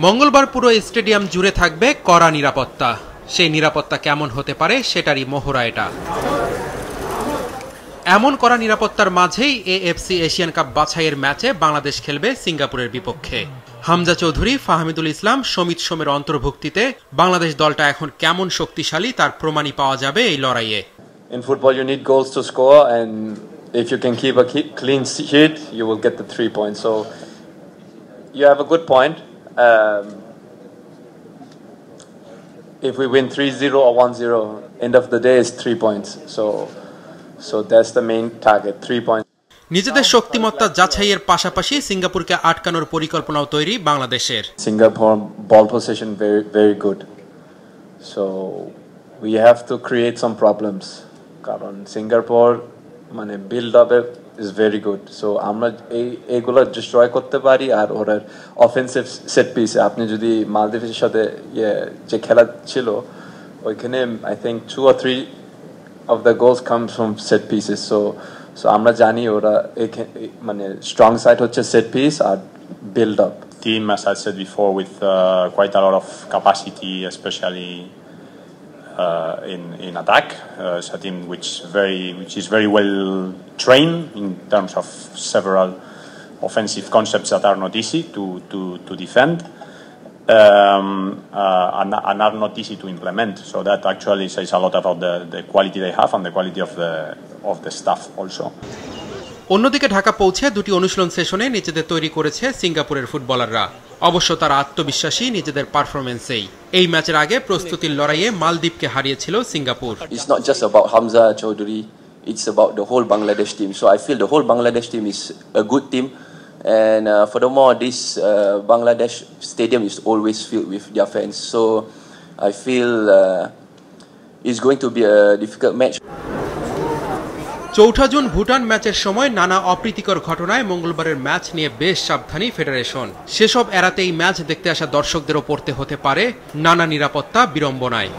মঙ্গলবার পুরো স্টেডিয়াম জুড়ে থাকবে কড়া নিরাপত্তা। সেই নিরাপত্তা কেমন হতে পারে সেটারই মহড়া এটা। এমন কড়া নিরাপত্তার মাঝেই এএফসি এশিয়ান কাপ বাছাইয়ের ম্যাচে বাংলাদেশ খেলবে সিঙ্গাপুরের বিপক্ষে। হামজা চৌধুরী, ফাহমিদুল ইসলাম, সমিত সোমের অন্তর্ভুক্তিতে বাংলাদেশ দলটা এখন কেমন শক্তিশালী তার প্রমাণই পাওয়া যাবে এই লড়াইয়ে। In football you need goals to score, and if you can keep a clean sheet you will get the 3 points. So you have a good point. If we win 3-0 or 1-0, end of the day is 3 points. So that's the main target, 3 points. নিজেদের শক্তিমত্তা যাচাইয়ের পাশাপাশি সিঙ্গাপুরকে আটকানোর পরিকল্পনাও তৈরি বাংলাদেশের। Singapore ball possession very good. So we have to create some problems. কারণ Singapore মানে build up is very good. So আমরা এইগুলো ডিস্ট্রয় করতে পারি। আর ওরা অফেন্সিভ সেট পিস, আপনি যদি মালদ্বীপের সাথে যে খেলা ছিল ওইখানে I think 2 or 3 of the goals comes from set pieces. So আমরা জানি ওরা মানে স্ট্রং সাইড হচ্ছে সেট পিস আর build up. Team, as I said before, with quite a lot of capacity, especially in attack. It's a team which is very well trained in terms of several offensive concepts that are not easy to defend, and are not easy to implement. So that actually says a lot about the quality they have and the quality of the staff also. অন্যদিকে ঢাকা পৌঁছে দুটি অনুশীলন সেশনে নিজেদের তৈরি করেছে সিঙ্গাপুরের ফুটবলাররা। অবশ্য তারা আত্মবিশ্বাসী নিজেদের পারফরমেন্সেই। এই ম্যাচের আগে প্রস্তুতির লড়াইয়ে মালদ্বীপকে হারিয়েছিল Singapore. It's not just about Hamza Chowdhury, it's about the whole Bangladesh team. So I feel the whole Bangladesh team is a good team, and furthermore this Bangladesh stadium is always filled with their fans. So I feel it's going to be a difficult match. 4 June Bhutan ম্যাচের সময় নানা অপ্রীতিকর ঘটনায় মঙ্গলবারের match নিয়ে বেশ সাবধানী federation. সেসব এড়াতেই match দেখতে আসা দর্শকদেরও পড়তে হতে পারে নানা নিরাপত্তা বিড়ম্বনায়।